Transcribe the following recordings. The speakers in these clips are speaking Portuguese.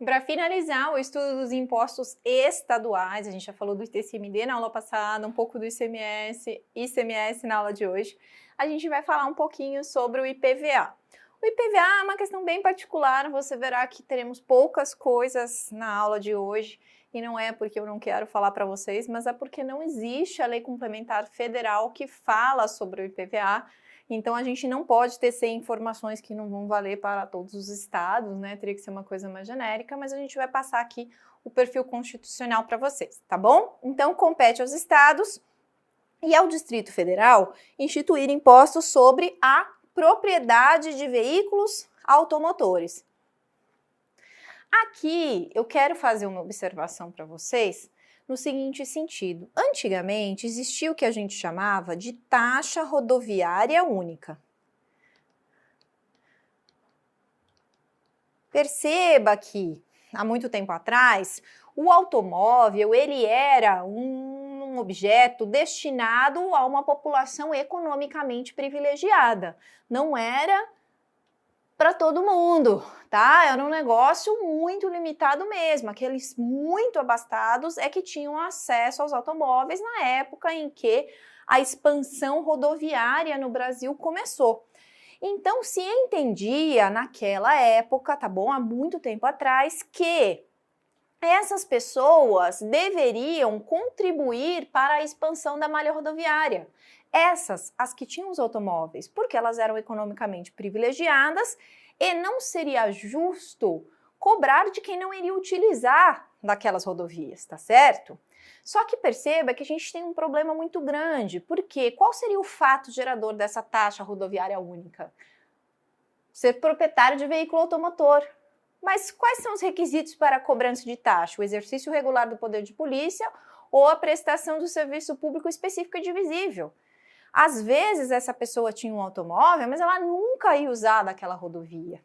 Para finalizar o estudo dos impostos estaduais, a gente já falou do ITCMD na aula passada, um pouco do ICMS na aula de hoje, a gente vai falar um pouquinho sobre o IPVA. O IPVA é uma questão bem particular, você verá que teremos poucas coisas na aula de hoje, e não é porque eu não quero falar para vocês, mas é porque não existe a lei complementar federal que fala sobre o IPVA. Então, a gente não pode tecer informações que não vão valer para todos os estados, né? Teria que ser uma coisa mais genérica, mas a gente vai passar aqui o perfil constitucional para vocês, tá bom? Então, compete aos estados e ao Distrito Federal instituir impostos sobre a propriedade de veículos automotores. Aqui, eu quero fazer uma observação para vocês no seguinte sentido. Antigamente, existia o que a gente chamava de taxa rodoviária única. Perceba que, há muito tempo atrás, o automóvel ele era um objeto destinado a uma população economicamente privilegiada. Não era para todo mundo, tá? Era um negócio muito limitado mesmo. Aqueles muito abastados é que tinham acesso aos automóveis na época em que a expansão rodoviária no Brasil começou. Então, se entendia naquela época, tá bom? Há muito tempo atrás, que essas pessoas deveriam contribuir para a expansão da malha rodoviária. Essas, as que tinham os automóveis, porque elas eram economicamente privilegiadas e não seria justo cobrar de quem não iria utilizar daquelas rodovias, tá certo? Só que perceba que a gente tem um problema muito grande, porque qual seria o fato gerador dessa taxa rodoviária única? Ser proprietário de veículo automotor. Mas quais são os requisitos para a cobrança de taxa? O exercício regular do poder de polícia ou a prestação do serviço público específico e divisível? Às vezes essa pessoa tinha um automóvel, mas ela nunca ia usar daquela rodovia.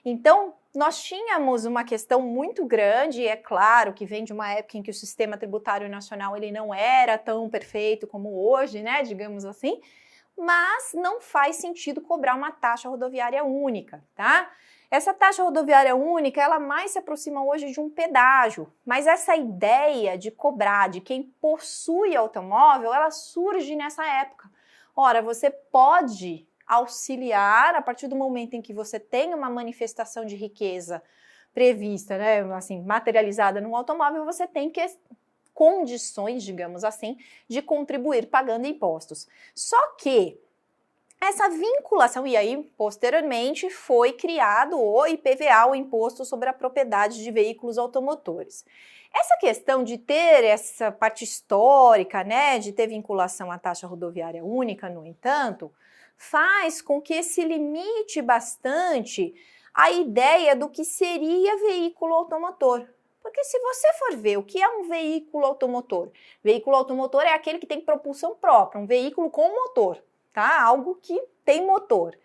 Então, nós tínhamos uma questão muito grande, e é claro que vem de uma época em que o sistema tributário nacional ele não era tão perfeito como hoje, né, digamos assim, mas não faz sentido cobrar uma taxa rodoviária única, tá? Essa taxa rodoviária única, ela mais se aproxima hoje de um pedágio, mas essa ideia de cobrar de quem possui automóvel, ela surge nessa época. Ora, você pode auxiliar a partir do momento em que você tem uma manifestação de riqueza prevista, né, assim, materializada no automóvel, você tem condições, digamos assim, de contribuir pagando impostos. Só que essa vinculação, e aí, posteriormente, foi criado o IPVA, o Imposto sobre a Propriedade de Veículos Automotores. Essa questão de ter essa parte histórica, né, de ter vinculação à taxa rodoviária única, no entanto, faz com que se limite bastante a ideia do que seria veículo automotor. Porque se você for ver o que é um veículo automotor é aquele que tem propulsão própria, um veículo com motor, tá? Algo que tem motor.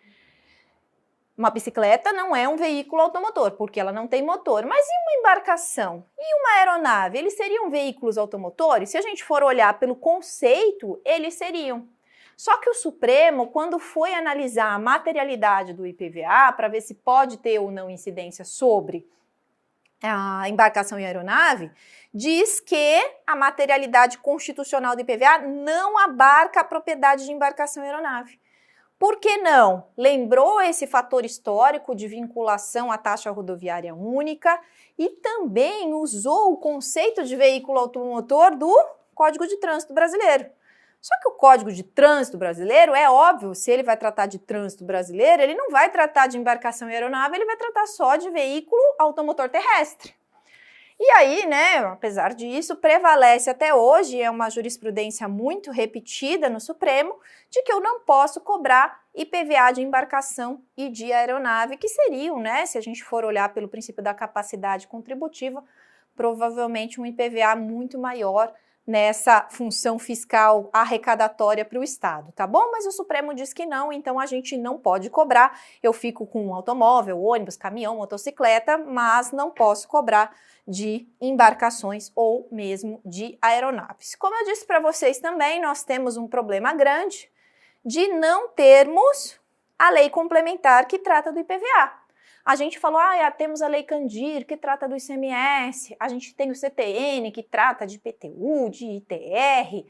Uma bicicleta não é um veículo automotor, porque ela não tem motor. Mas e uma embarcação? E uma aeronave? Eles seriam veículos automotores? Se a gente for olhar pelo conceito, eles seriam. Só que o Supremo, quando foi analisar a materialidade do IPVA, para ver se pode ter ou não incidência sobre a embarcação e a aeronave, diz que a materialidade constitucional do IPVA não abarca a propriedade de embarcação e aeronave. Por que não? Lembrou esse fator histórico de vinculação à taxa rodoviária única e também usou o conceito de veículo automotor do Código de Trânsito Brasileiro. Só que o Código de Trânsito Brasileiro, é óbvio, se ele vai tratar de trânsito brasileiro, ele não vai tratar de embarcação e aeronave, ele vai tratar só de veículo automotor terrestre. E aí, né, apesar disso, prevalece até hoje, é uma jurisprudência muito repetida no Supremo, de que eu não posso cobrar IPVA de embarcação e de aeronave, que seriam, né, se a gente for olhar pelo princípio da capacidade contributiva, provavelmente um IPVA muito maior nessa função fiscal arrecadatória para o Estado, tá bom? Mas o Supremo diz que não, então a gente não pode cobrar. Eu fico com um automóvel, ônibus, caminhão, motocicleta, mas não posso cobrar de embarcações ou mesmo de aeronaves. Como eu disse para vocês também, nós temos um problema grande, de não termos a lei complementar que trata do IPVA. A gente falou, temos a Lei Candir, que trata do ICMS, a gente tem o CTN, que trata de IPTU, de ITR,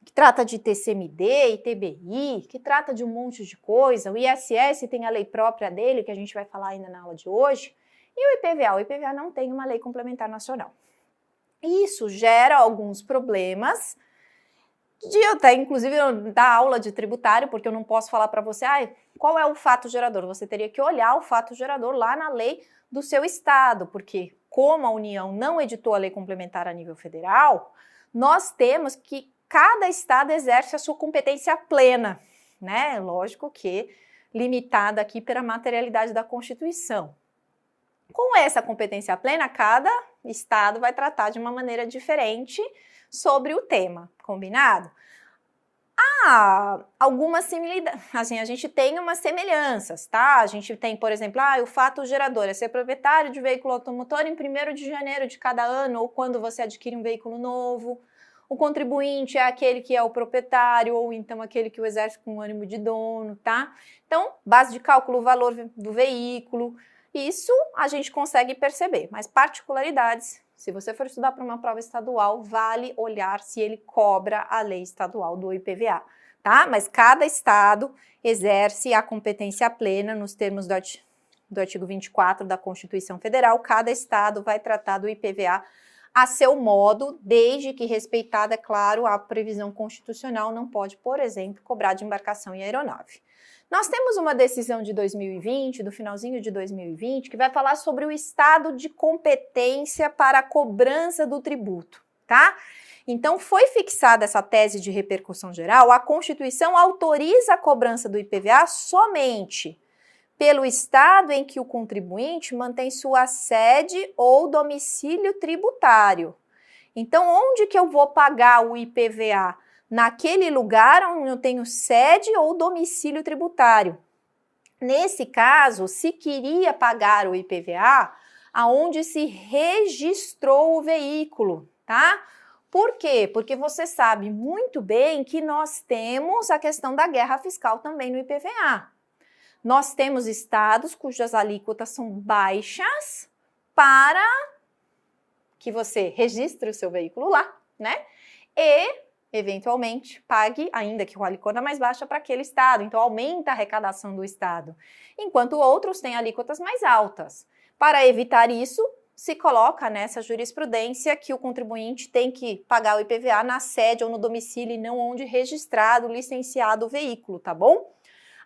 que trata de TCMD, ITBI, que trata de um monte de coisa, o ISS tem a lei própria dele, que a gente vai falar ainda na aula de hoje, e o IPVA não tem uma lei complementar nacional. Isso gera alguns problemas, de eu até, inclusive, dar aula de tributário, porque eu não posso falar para você, qual é o fato gerador? Você teria que olhar o fato gerador lá na lei do seu estado, porque como a União não editou a lei complementar a nível federal, nós temos que cada estado exerce a sua competência plena, né? Lógico que limitada aqui pela materialidade da Constituição. Com essa competência plena, cada estado vai tratar de uma maneira diferente sobre o tema, combinado? Algumas similaridades, assim, a gente tem umas semelhanças, tá? A gente tem, por exemplo, o fato gerador é ser proprietário de veículo automotor em 1º de janeiro de cada ano ou quando você adquire um veículo novo. O contribuinte é aquele que é o proprietário ou então aquele que o exerce com ânimo de dono, tá? Então, base de cálculo, o valor do veículo, isso a gente consegue perceber, mas particularidades, se você for estudar para uma prova estadual, vale olhar se ele cobra a lei estadual do IPVA, tá? Mas cada estado exerce a competência plena nos termos do artigo 24 da Constituição Federal, cada estado vai tratar do IPVA a seu modo, desde que respeitada, é claro, a previsão constitucional, não pode, por exemplo, cobrar de embarcação e aeronave. Nós temos uma decisão de 2020, do finalzinho de 2020, que vai falar sobre o estado de competência para a cobrança do tributo, tá? Então, foi fixada essa tese de repercussão geral, a Constituição autoriza a cobrança do IPVA somente pelo estado em que o contribuinte mantém sua sede ou domicílio tributário. Então, onde que eu vou pagar o IPVA? Naquele lugar onde eu tenho sede ou domicílio tributário. Nesse caso, se queria pagar o IPVA, aonde se registrou o veículo, tá? Por quê? Porque você sabe muito bem que nós temos a questão da guerra fiscal também no IPVA. Nós temos estados cujas alíquotas são baixas para que você registre o seu veículo lá, né? E eventualmente pague, ainda que com a alíquota mais baixa, para aquele estado. Então, aumenta a arrecadação do estado. Enquanto outros têm alíquotas mais altas. Para evitar isso, se coloca nessa jurisprudência que o contribuinte tem que pagar o IPVA na sede ou no domicílio e não onde registrado, licenciado o veículo, tá bom?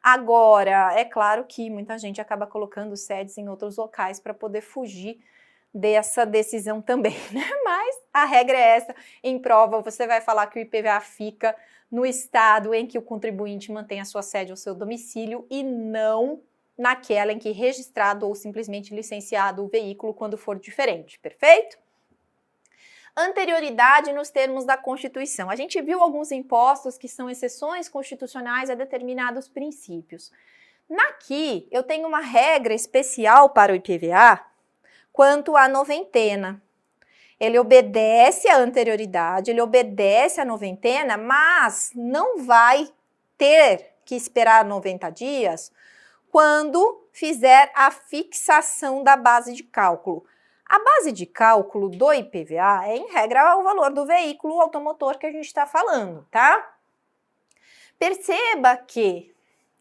Agora, é claro que muita gente acaba colocando sedes em outros locais para poder fugir dessa decisão também, né? Mas a regra é essa, em prova você vai falar que o IPVA fica no estado em que o contribuinte mantém a sua sede ou seu domicílio e não naquela em que registrado ou simplesmente licenciado o veículo quando for diferente, perfeito? Anterioridade nos termos da Constituição. A gente viu alguns impostos que são exceções constitucionais a determinados princípios. Aqui eu tenho uma regra especial para o IPVA, quanto à noventena. Ele obedece à anterioridade, ele obedece à noventena, mas não vai ter que esperar 90 dias quando fizer a fixação da base de cálculo. A base de cálculo do IPVA é, em regra, o valor do veículo automotor que a gente está falando, tá? Perceba que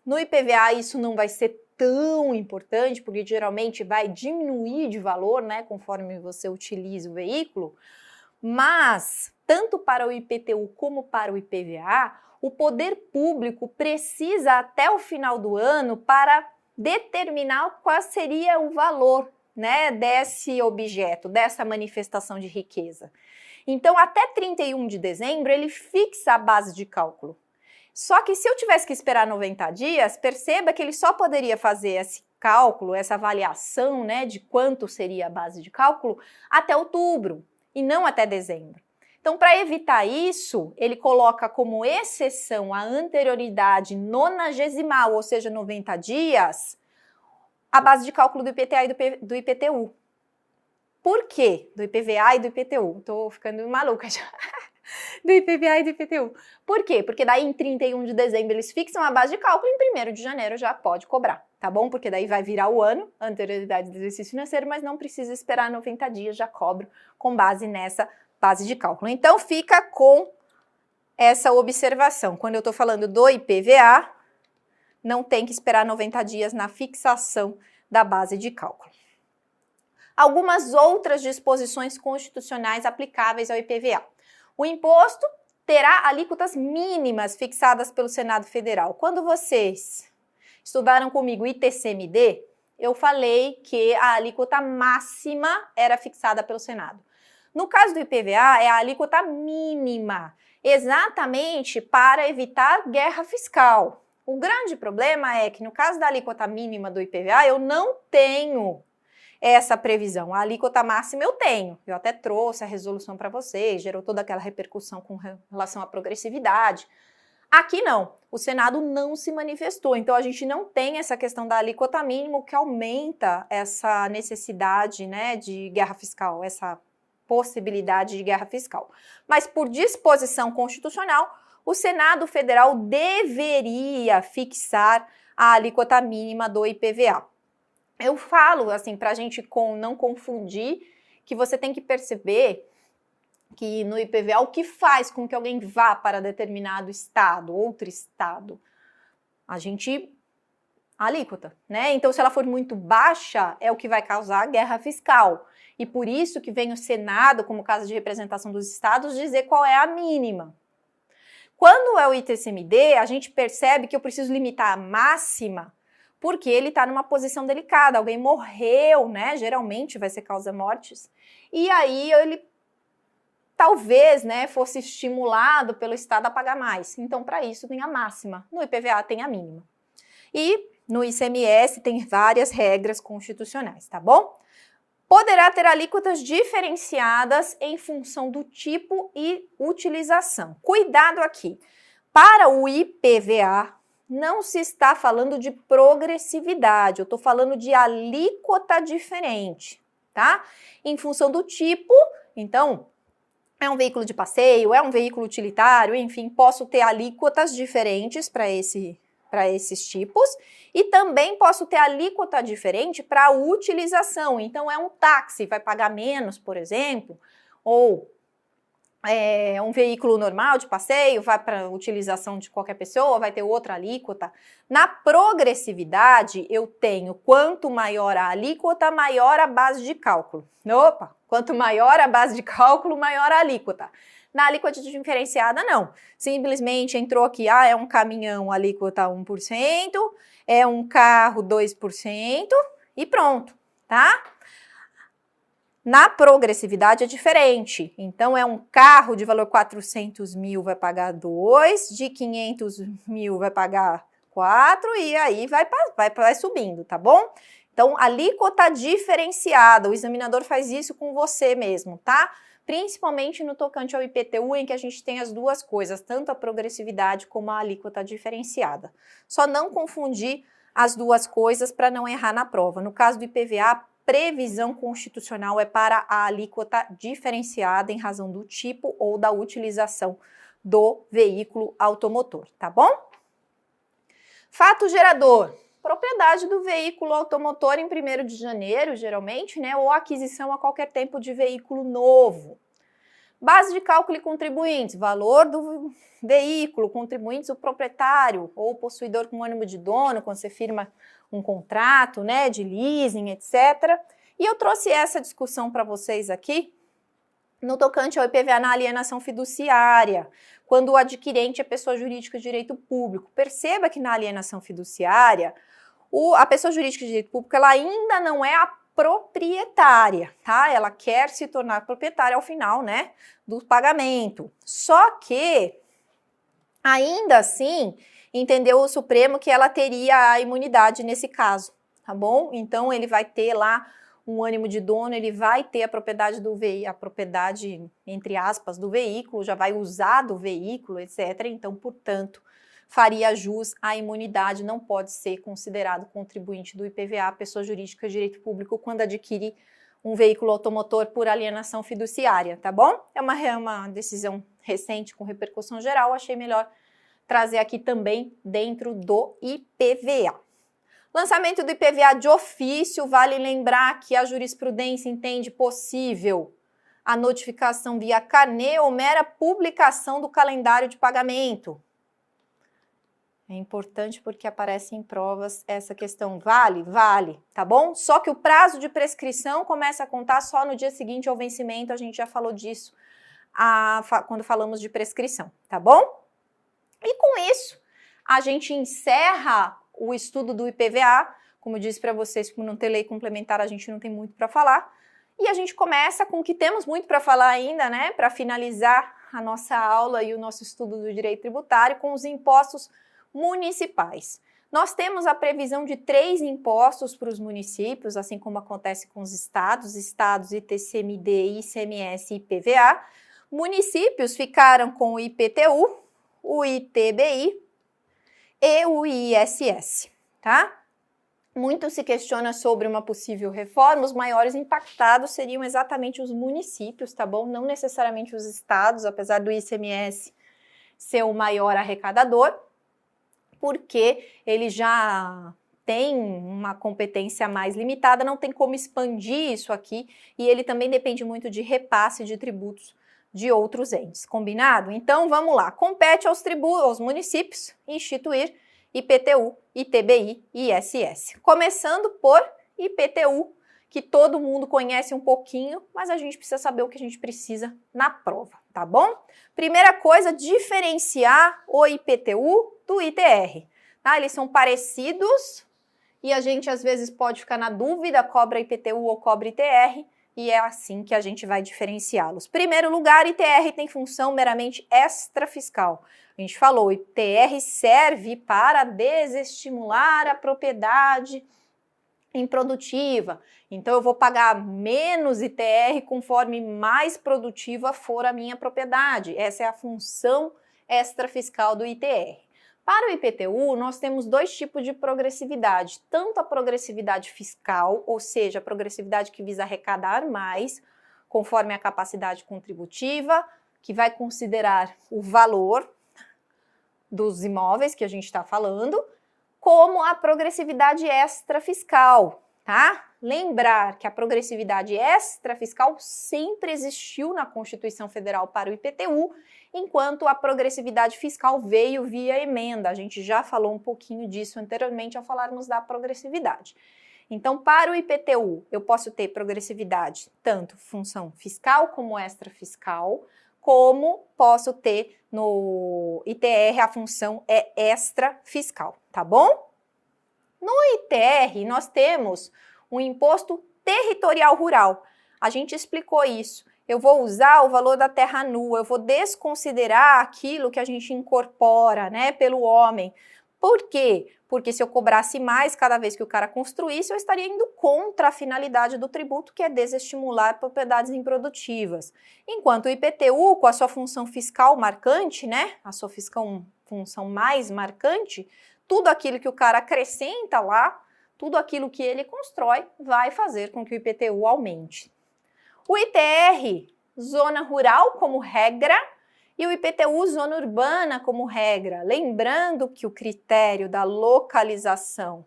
no IPVA isso não vai ser tão importante, porque geralmente vai diminuir de valor, né, conforme você utiliza o veículo, mas tanto para o IPTU como para o IPVA, o poder público precisa até o final do ano para determinar qual seria o valor, né, desse objeto, dessa manifestação de riqueza. Então, até 31 de dezembro, ele fixa a base de cálculo. Só que se eu tivesse que esperar 90 dias, perceba que ele só poderia fazer esse cálculo, essa avaliação, né, de quanto seria a base de cálculo, até outubro e não até dezembro. Então, para evitar isso, ele coloca como exceção a anterioridade nonagesimal, ou seja, 90 dias, a base de cálculo do IPTA e do IPTU. Por quê? Do IPVA e do IPTU. Estou ficando maluca já. do IPVA e do IPTU. Por quê? Porque daí em 31 de dezembro eles fixam a base de cálculo e em 1º de janeiro já pode cobrar, tá bom? Porque daí vai virar o ano, anterioridade do exercício financeiro, mas não precisa esperar 90 dias, já cobro com base nessa base de cálculo. Então fica com essa observação. Quando eu tô falando do IPVA, não tem que esperar 90 dias na fixação da base de cálculo. Algumas outras disposições constitucionais aplicáveis ao IPVA. O imposto terá alíquotas mínimas fixadas pelo Senado Federal. Quando vocês estudaram comigo ITCMD, eu falei que a alíquota máxima era fixada pelo Senado. No caso do IPVA, é a alíquota mínima, exatamente para evitar guerra fiscal. O grande problema é que no caso da alíquota mínima do IPVA, eu não tenho essa previsão. A alíquota máxima eu tenho. Eu até trouxe a resolução para vocês, gerou toda aquela repercussão com relação à progressividade. Aqui não. O Senado não se manifestou. Então a gente não tem essa questão da alíquota mínima, o que aumenta essa necessidade, né, de guerra fiscal, essa possibilidade de guerra fiscal. Mas por disposição constitucional, o Senado Federal deveria fixar a alíquota mínima do IPVA. Eu falo, assim, para a gente não confundir, que você tem que perceber que no IPVA o que faz com que alguém vá para determinado estado, outro estado? A alíquota, né? Então, se ela for muito baixa, é o que vai causar guerra fiscal. E por isso que vem o Senado, como caso de representação dos estados, dizer qual é a mínima. Quando é o ITCMD, a gente percebe que eu preciso limitar a máxima, porque ele está numa posição delicada, alguém morreu, né? Geralmente vai ser causa mortes. E aí ele talvez, né, fosse estimulado pelo Estado a pagar mais. Então, para isso tem a máxima. No IPVA tem a mínima. E no ICMS tem várias regras constitucionais, tá bom? Poderá ter alíquotas diferenciadas em função do tipo e utilização. Cuidado aqui. Para o IPVA, não se está falando de progressividade, eu estou falando de alíquota diferente, tá? Em função do tipo, então, é um veículo de passeio, é um veículo utilitário, enfim, posso ter alíquotas diferentes para esses tipos e também posso ter alíquota diferente para a utilização. Então, é um táxi, vai pagar menos, por exemplo, ou é um veículo normal de passeio, vai para utilização de qualquer pessoa, vai ter outra alíquota. Na progressividade, eu tenho quanto maior a alíquota, maior a base de cálculo. Opa, quanto maior a base de cálculo, maior a alíquota. Na alíquota diferenciada, não. Simplesmente entrou aqui, é um caminhão, alíquota 1%, é um carro 2% e pronto, tá? Na progressividade é diferente, então é um carro de valor 400 mil vai pagar 2, de 500 mil vai pagar 4 e aí vai subindo, tá bom? Então, alíquota diferenciada, o examinador faz isso com você mesmo, tá? Principalmente no tocante ao IPTU, em que a gente tem as duas coisas, tanto a progressividade como a alíquota diferenciada. Só não confundir as duas coisas para não errar na prova. No caso do IPVA, previsão constitucional é para a alíquota diferenciada em razão do tipo ou da utilização do veículo automotor, tá bom? Fato gerador, propriedade do veículo automotor em 1º de janeiro, geralmente, né, ou aquisição a qualquer tempo de veículo novo. Base de cálculo e contribuintes, valor do veículo, contribuintes, o proprietário ou o possuidor com ânimo de dono, quando você firma um contrato, né, de leasing, etc. E eu trouxe essa discussão para vocês aqui no tocante ao IPVA na alienação fiduciária, quando o adquirente é pessoa jurídica de direito público. Perceba que na alienação fiduciária, a pessoa jurídica de direito público ela ainda não é a proprietária, tá? Ela quer se tornar proprietária ao final, né, do pagamento. Só que, ainda assim, entendeu o Supremo que ela teria a imunidade nesse caso, tá bom? Então, ele vai ter lá um ânimo de dono, ele vai ter a propriedade a propriedade, entre aspas, do veículo, já vai usar do veículo, etc. Então, portanto, faria jus à imunidade, não pode ser considerado contribuinte do IPVA, pessoa jurídica de direito público, quando adquire um veículo automotor por alienação fiduciária, tá bom? É uma decisão recente com repercussão geral, achei melhor trazer aqui também dentro do IPVA. Lançamento do IPVA de ofício, vale lembrar que a jurisprudência entende possível a notificação via carnê ou mera publicação do calendário de pagamento. É importante porque aparece em provas essa questão. Vale? Vale, tá bom? Só que o prazo de prescrição começa a contar só no dia seguinte ao vencimento, a gente já falou disso quando falamos de prescrição, tá bom? E com isso, a gente encerra o estudo do IPVA. Como eu disse para vocês, como não tem lei complementar, a gente não tem muito para falar. E a gente começa com o que temos muito para falar ainda, né? Para finalizar a nossa aula e o nosso estudo do direito tributário com os impostos municipais. Nós temos a previsão de 3 impostos para os municípios, assim como acontece com os estados, ITCMD, ICMS e IPVA. Municípios ficaram com o IPTU, o ITBI e o ISS, tá? Muito se questiona sobre uma possível reforma, os maiores impactados seriam exatamente os municípios, tá bom? Não necessariamente os estados, apesar do ICMS ser o maior arrecadador, porque ele já tem uma competência mais limitada, não tem como expandir isso aqui, e ele também depende muito de repasse de tributos de outros entes, combinado? Então vamos lá, compete aos municípios instituir IPTU, ITBI e ISS. Começando por IPTU, que todo mundo conhece um pouquinho, mas a gente precisa saber o que a gente precisa na prova, tá bom? Primeira coisa, diferenciar o IPTU do ITR, tá? Eles são parecidos e a gente às vezes pode ficar na dúvida, cobra IPTU ou cobra ITR, e é assim que a gente vai diferenciá-los. Primeiro lugar, ITR tem função meramente extrafiscal. A gente falou, o ITR serve para desestimular a propriedade improdutiva. Então, eu vou pagar menos ITR conforme mais produtiva for a minha propriedade. Essa é a função extrafiscal do ITR. Para o IPTU, nós temos 2 tipos de progressividade, tanto a progressividade fiscal, ou seja, a progressividade que visa arrecadar mais, conforme a capacidade contributiva, que vai considerar o valor dos imóveis que a gente está falando, como a progressividade extrafiscal, tá? Lembrar que a progressividade extrafiscal sempre existiu na Constituição Federal para o IPTU, enquanto a progressividade fiscal veio via emenda. A gente já falou um pouquinho disso anteriormente ao falarmos da progressividade. Então, para o IPTU, eu posso ter progressividade tanto função fiscal como extrafiscal, como posso ter no ITR a função é extrafiscal, tá bom? No ITR, nós temos um imposto territorial rural. A gente explicou isso. Eu vou usar o valor da terra nua, eu vou desconsiderar aquilo que a gente incorpora, né, pelo homem. Por quê? Porque se eu cobrasse mais cada vez que o cara construísse, eu estaria indo contra a finalidade do tributo, que é desestimular propriedades improdutivas. Enquanto o IPTU, com a sua função fiscal marcante, né, a sua função mais marcante, tudo aquilo que o cara acrescenta lá, tudo aquilo que ele constrói, vai fazer com que o IPTU aumente. O ITR, zona rural como regra, e o IPTU, zona urbana como regra. Lembrando que o critério da localização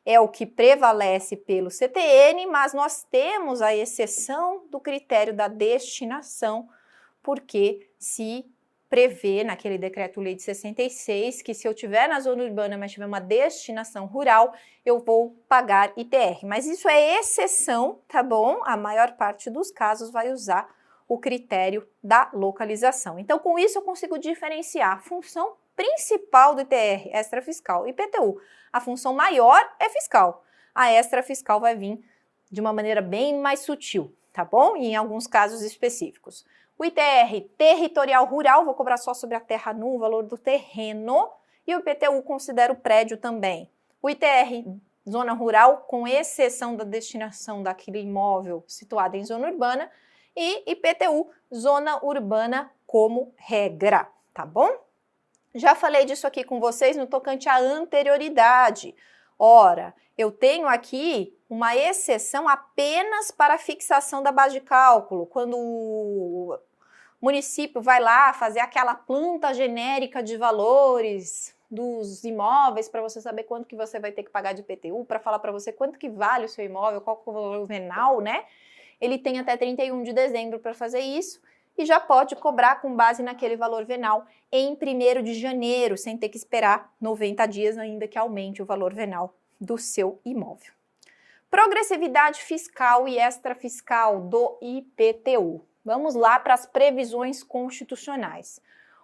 é o que prevalece pelo CTN, mas nós temos a exceção do critério da destinação, porque se prevê naquele decreto-lei de 66 que se eu tiver na zona urbana, mas tiver uma destinação rural, eu vou pagar ITR. Mas isso é exceção, tá bom? A maior parte dos casos vai usar o critério da localização. Então, com isso, eu consigo diferenciar a função principal do ITR, extrafiscal, e IPTU. A função maior é fiscal. A extrafiscal vai vir de uma maneira bem mais sutil, tá bom? E em alguns casos específicos. O ITR, territorial rural, vou cobrar só sobre a terra nua, o valor do terreno, e o IPTU considera o prédio também. O ITR, zona rural, com exceção da destinação daquele imóvel situado em zona urbana, e IPTU, zona urbana como regra, tá bom? Já falei disso aqui com vocês no tocante à anterioridade. Ora, eu tenho aqui uma exceção apenas para a fixação da base de cálculo, quando o município vai lá fazer aquela planta genérica de valores dos imóveis para você saber quanto que você vai ter que pagar de IPTU, para falar para você quanto que vale o seu imóvel, qual que é o valor venal, né? Ele tem até 31 de dezembro para fazer isso e já pode cobrar com base naquele valor venal em 1º de janeiro, sem ter que esperar 90 dias ainda que aumente o valor venal do seu imóvel. Progressividade fiscal e extrafiscal do IPTU. Vamos lá para as previsões constitucionais.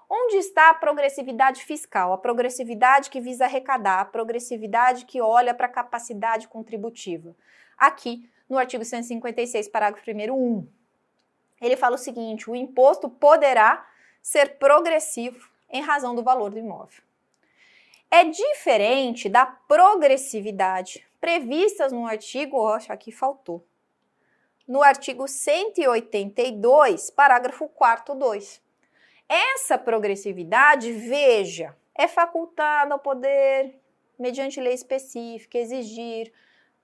Onde está a progressividade fiscal? A progressividade que visa arrecadar, a progressividade que olha para a capacidade contributiva. Aqui, no artigo 156, parágrafo 1º, 1. Ele fala o seguinte: o imposto poderá ser progressivo em razão do valor do imóvel. É diferente da progressividade previstas no artigo, aqui faltou, no artigo 182, parágrafo 4º, 2. Essa progressividade, veja, é facultada ao poder, mediante lei específica, exigir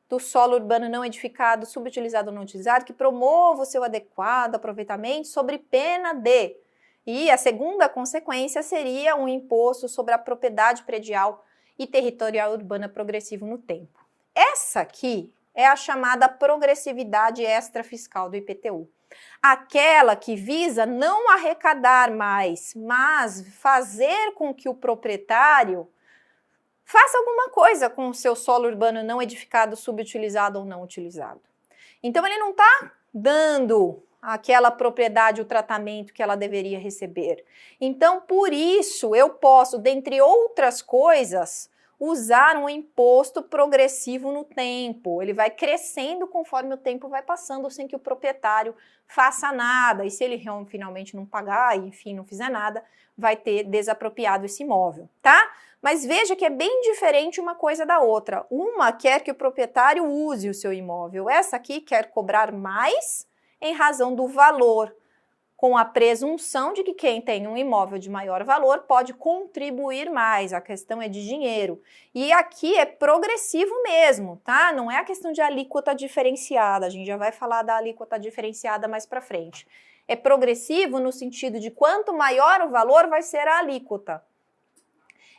do solo urbano não edificado, subutilizado ou não utilizado, que promova o seu adequado aproveitamento sobre pena de. E a segunda consequência seria um imposto sobre a propriedade predial e territorial urbana progressivo no tempo. Essa aqui é a chamada progressividade extrafiscal do IPTU. Aquela que visa não arrecadar mais, mas fazer com que o proprietário faça alguma coisa com o seu solo urbano não edificado, subutilizado ou não utilizado. Então, ele não está dando àquela propriedade o tratamento que ela deveria receber. Então, por isso, eu posso, dentre outras coisas, usar um imposto progressivo no tempo. Ele vai crescendo conforme o tempo vai passando, sem que o proprietário faça nada. E se ele finalmente não pagar, enfim, não fizer nada, vai ter desapropriado esse imóvel, tá? Mas veja que é bem diferente uma coisa da outra. Uma quer que o proprietário use o seu imóvel. Essa aqui quer cobrar mais em razão do valor, com a presunção de que quem tem um imóvel de maior valor pode contribuir mais. A questão é de dinheiro. E aqui é progressivo mesmo, tá? Não é a questão de alíquota diferenciada. A gente já vai falar da alíquota diferenciada mais para frente. É progressivo no sentido de quanto maior o valor vai ser a alíquota.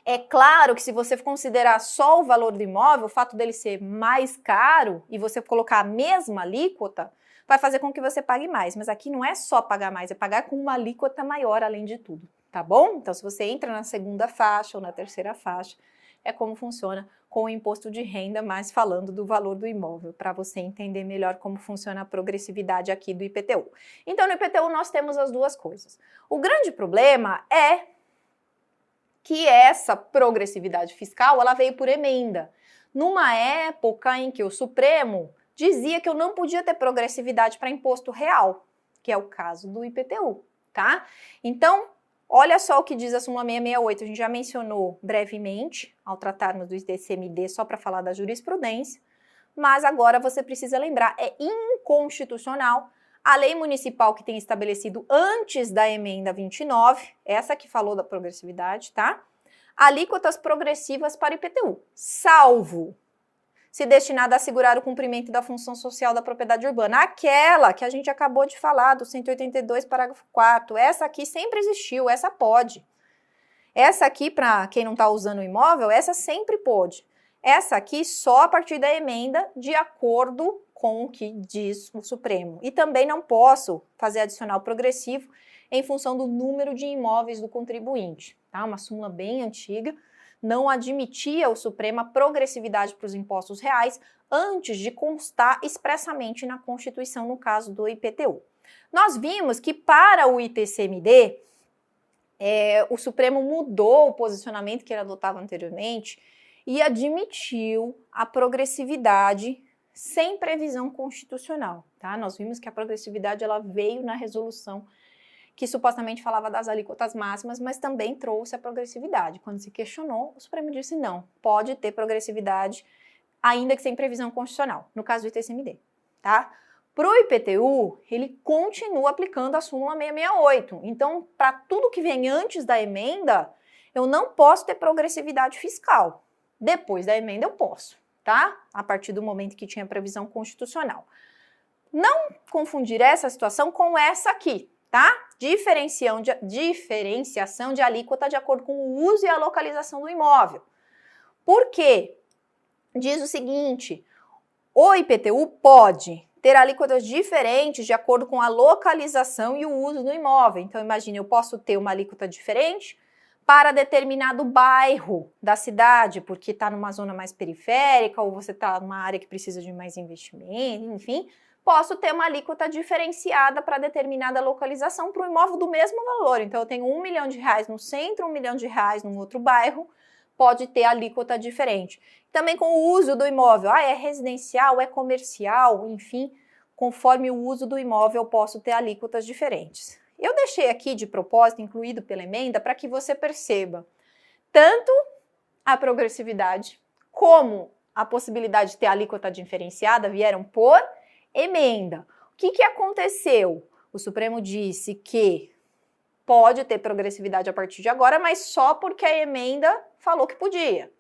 É claro que se você considerar só o valor do imóvel, o fato dele ser mais caro e você colocar a mesma alíquota, vai fazer com que você pague mais. Mas aqui não é só pagar mais, é pagar com uma alíquota maior além de tudo, tá bom? Então, se você entra na segunda faixa ou na terceira faixa, é como funciona com o imposto de renda, mas falando do valor do imóvel, para você entender melhor como funciona a progressividade aqui do IPTU. Então, no IPTU nós temos as duas coisas. O grande problema é que essa progressividade fiscal, ela veio por emenda. Numa época em que o Supremo dizia que eu não podia ter progressividade para imposto real, que é o caso do IPTU, tá? Então, olha só o que diz a súmula 668, a gente já mencionou brevemente ao tratarmos do ITCMD só para falar da jurisprudência, mas agora você precisa lembrar, é inconstitucional a lei municipal que tem estabelecido antes da emenda 29, essa que falou da progressividade, tá? Alíquotas progressivas para IPTU, salvo se destinada a assegurar o cumprimento da função social da propriedade urbana. Aquela que a gente acabou de falar, do 182, parágrafo 4º, essa aqui sempre existiu, essa pode. Essa aqui, para quem não está usando o imóvel, essa sempre pôde. Essa aqui só a partir da emenda, de acordo com o que diz o Supremo. E também não posso fazer adicional progressivo em função do número de imóveis do contribuinte. Tá? Uma súmula bem antiga. Não admitia o Supremo a progressividade para os impostos reais antes de constar expressamente na Constituição, no caso do IPTU. Nós vimos que para o ITCMD, o Supremo mudou o posicionamento que ele adotava anteriormente e admitiu a progressividade sem previsão constitucional. Tá? Nós vimos que a progressividade ela veio na resolução que supostamente falava das alíquotas máximas, mas também trouxe a progressividade. Quando se questionou, o Supremo disse não, pode ter progressividade, ainda que sem previsão constitucional, no caso do ITCMD, tá? Para o IPTU, ele continua aplicando a súmula 668. Então, para tudo que vem antes da emenda, eu não posso ter progressividade fiscal. Depois da emenda, eu posso, tá? A partir do momento que tinha previsão constitucional. Não confundir essa situação com essa aqui, tá? Diferenciação de alíquota de acordo com o uso e a localização do imóvel. Por quê? Diz o seguinte, o IPTU pode ter alíquotas diferentes de acordo com a localização e o uso do imóvel. Então, imagine, eu posso ter uma alíquota diferente para determinado bairro da cidade, porque está numa zona mais periférica ou você está numa área que precisa de mais investimento, enfim, posso ter uma alíquota diferenciada para determinada localização para o imóvel do mesmo valor. Então, eu tenho R$1 milhão no centro, R$1 milhão num outro bairro, pode ter alíquota diferente. Também com o uso do imóvel, é residencial, é comercial, enfim, conforme o uso do imóvel eu posso ter alíquotas diferentes. Eu deixei aqui de propósito, incluído pela emenda, para que você perceba tanto a progressividade como a possibilidade de ter alíquota diferenciada vieram por emenda. O que aconteceu? O Supremo disse que pode ter progressividade a partir de agora, mas só porque a emenda falou que podia.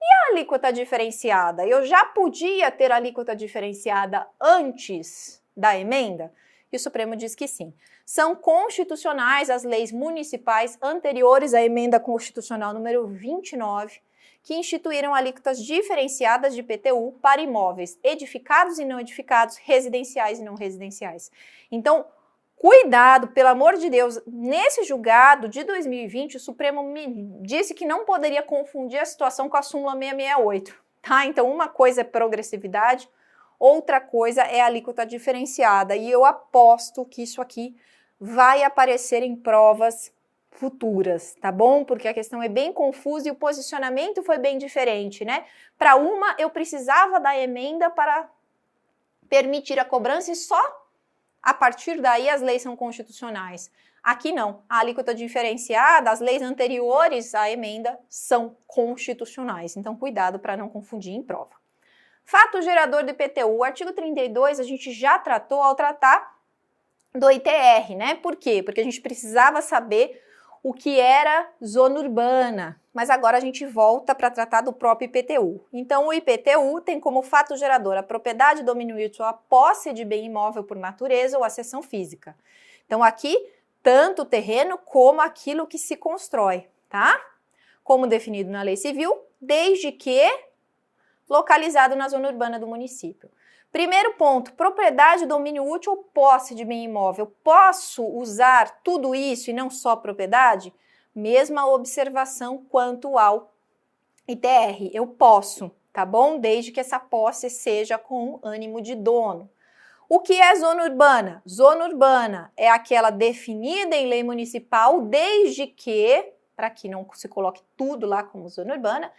E a alíquota diferenciada? Eu já podia ter alíquota diferenciada antes da emenda? E o Supremo diz que sim. São constitucionais as leis municipais anteriores à emenda constitucional número 29, que instituíram alíquotas diferenciadas de IPTU para imóveis edificados e não edificados, residenciais e não residenciais. Então, cuidado, pelo amor de Deus, nesse julgado de 2020, o Supremo me disse que não poderia confundir a situação com a súmula 668, tá? Então, uma coisa é progressividade, outra coisa é a alíquota diferenciada, e eu aposto que isso aqui vai aparecer em provas futuras, tá bom? Porque a questão é bem confusa e o posicionamento foi bem diferente, né? Para uma, eu precisava da emenda para permitir a cobrança e só a partir daí as leis são constitucionais. Aqui não, a alíquota diferenciada, as leis anteriores à emenda são constitucionais. Então, cuidado para não confundir em prova. Fato gerador do IPTU, o artigo 32 a gente já tratou ao tratar do ITR, né? Por quê? Porque a gente precisava saber o que era zona urbana, mas agora a gente volta para tratar do próprio IPTU. Então, o IPTU tem como fato gerador a propriedade, domínio útil, a posse de bem imóvel por natureza ou a cessão física. Então, aqui, tanto o terreno como aquilo que se constrói, tá? Como definido na lei civil, desde que localizado na zona urbana do município. Primeiro ponto, propriedade, domínio útil ou posse de bem imóvel. Posso usar tudo isso e não só propriedade? Mesma observação quanto ao ITR. Eu posso, tá bom? Desde que essa posse seja com ânimo de dono. O que é zona urbana? Zona urbana é aquela definida em lei municipal desde que, para que não se coloque tudo lá como zona urbana,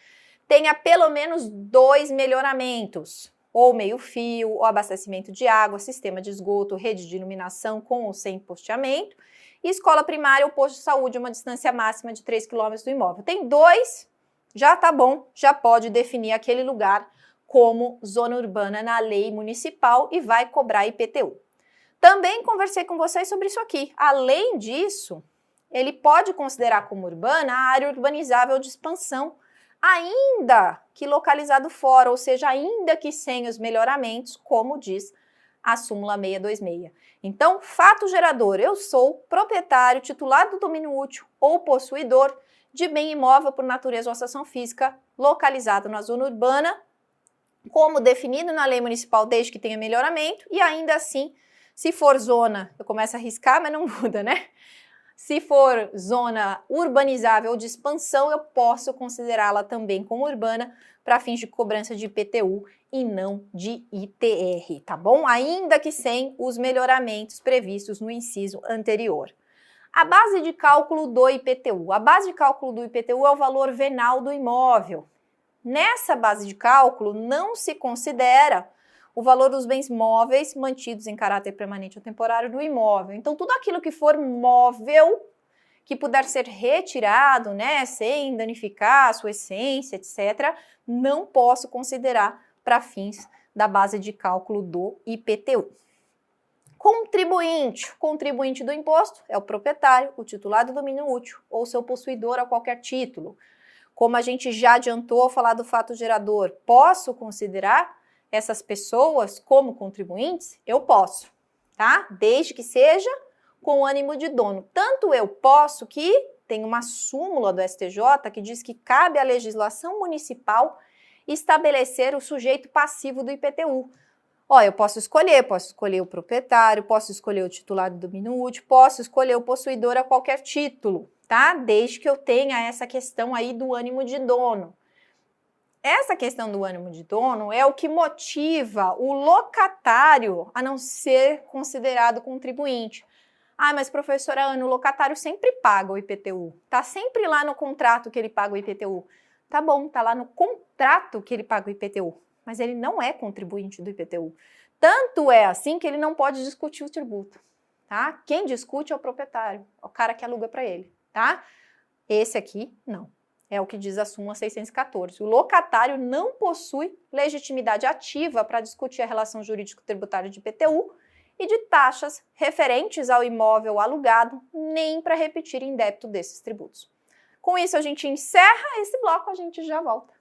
tenha pelo menos 2 melhoramentos. Ou meio-fio, ou abastecimento de água, sistema de esgoto, rede de iluminação com ou sem posteamento, e escola primária ou posto de saúde, uma distância máxima de 3 km do imóvel. Tem 2, já tá bom, já pode definir aquele lugar como zona urbana na lei municipal e vai cobrar IPTU. Também conversei com vocês sobre isso aqui. Além disso, ele pode considerar como urbana a área urbanizável de expansão, ainda que localizado fora, ou seja, ainda que sem os melhoramentos, como diz a súmula 626. Então, fato gerador, eu sou proprietário, titular do domínio útil ou possuidor de bem imóvel por natureza ou ação física localizado na zona urbana, como definido na lei municipal desde que tenha melhoramento, e ainda assim, se for zona, eu começo a riscar, mas não muda, né? Se for zona urbanizável ou de expansão, eu posso considerá-la também como urbana para fins de cobrança de IPTU e não de ITR, tá bom? Ainda que sem os melhoramentos previstos no inciso anterior. A base de cálculo do IPTU. A base de cálculo do IPTU é o valor venal do imóvel. Nessa base de cálculo não se considera o valor dos bens móveis mantidos em caráter permanente ou temporário do imóvel. Então, tudo aquilo que for móvel, que puder ser retirado, né, sem danificar a sua essência, etc., não posso considerar para fins da base de cálculo do IPTU. Contribuinte. O contribuinte do imposto é o proprietário, o titular do domínio útil ou seu possuidor a qualquer título. Como a gente já adiantou ao falar do fato gerador, posso considerar essas pessoas como contribuintes? Eu posso, tá? Desde que seja com ânimo de dono. Tanto eu posso que tem uma súmula do STJ que diz que cabe à legislação municipal estabelecer o sujeito passivo do IPTU. Ó, eu posso escolher o proprietário, posso escolher o titular do domínio útil, posso escolher o possuidor a qualquer título, tá? Desde que eu tenha essa questão aí do ânimo de dono. Essa questão do ânimo de dono é o que motiva o locatário a não ser considerado contribuinte. Ah, mas professora Ana, o locatário sempre paga o IPTU. Tá sempre lá no contrato que ele paga o IPTU. Tá bom, tá lá no contrato que ele paga o IPTU, mas ele não é contribuinte do IPTU. Tanto é assim que ele não pode discutir o tributo, tá? Quem discute é o proprietário, é o cara que aluga para ele, tá? Esse aqui, não. É o que diz a súmula 614. O locatário não possui legitimidade ativa para discutir a relação jurídico-tributária de IPTU e de taxas referentes ao imóvel alugado, nem para repetir em débito desses tributos. Com isso, a gente encerra esse bloco, a gente já volta.